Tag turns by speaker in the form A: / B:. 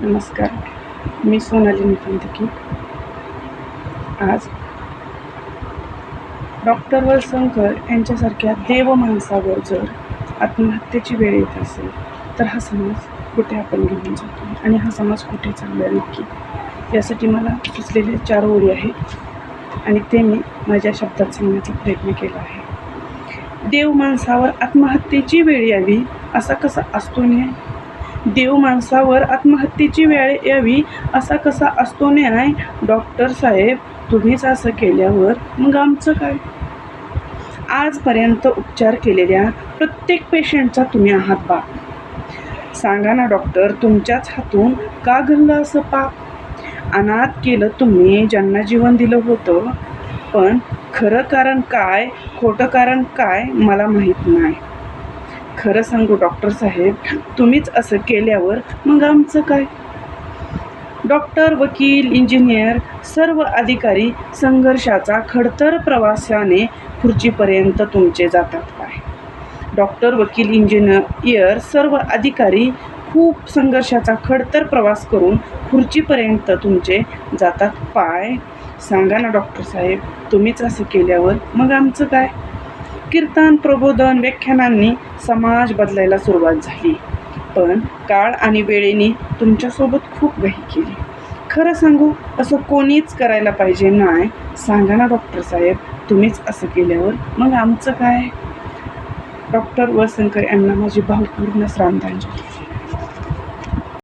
A: नमस्कार. मी सोनाली निफंतकी. आज डॉक्टर वळसंकर यांच्यासारख्या देव माणसावर जर आत्महत्येची वेळ येत असेल तर हा समाज कुठे आपण घेऊन जातो आणि हा समाज कुठे चालला नक्की, यासाठी मला सुचलेले 4 ओळी आहेत आणि ते मी माझ्या शब्दात सांगण्याचा प्रयत्न केला आहे. देव माणसावर आत्महत्येची वेळ यावी असा कसा असतो न्याय? देव माणसावर आत्महत्येची वेळ यावी असा कसा असतो न्याय? डॉक्टर साहेब, तुम्हीच असं केल्यावर मग आमचं काय? आजपर्यंत उपचार केलेल्या प्रत्येक पेशंटचा तुम्ही आहात बाप. सांगा ना डॉक्टर, तुमच्याच हातून का घडलं असं पाप? अनाथ केलं तुम्ही ज्यांना जीवन दिलं होतं, पण खरं कारण काय, खोटं कारण काय मला माहीत नाही. खरं सांगू डॉक्टर साहेब, तुम्हीच असं केल्यावर मग आमचं काय? डॉक्टर, वकील, इंजिनियर सर्व अधिकारी संघर्षाचा खडतर प्रवासाने खुर्चीपर्यंत तुमचे जातात पाय. डॉक्टर, वकील, इंजिनियर सर्व अधिकारी खूप संघर्षाचा खडतर प्रवास करून खुर्चीपर्यंत तुमचे जातात पाय. सांगा ना डॉक्टर साहेब, तुम्हीच असं केल्यावर मग आमचं काय? कीर्तन, प्रबोधन, व्याख्यानांनी समाज बदलायला सुरुवात झाली, पण काळ आणि वेळेने तुमच्यासोबत खूप घाई केली. खरं सांगू, असं कोणीच करायला पाहिजे नाही. सांगा ना डॉक्टर साहेब, तुम्हीच असं केल्यावर मग आमचं काय? डॉक्टर वळसंकर यांना माझी भावपूर्ण श्रद्धांजली.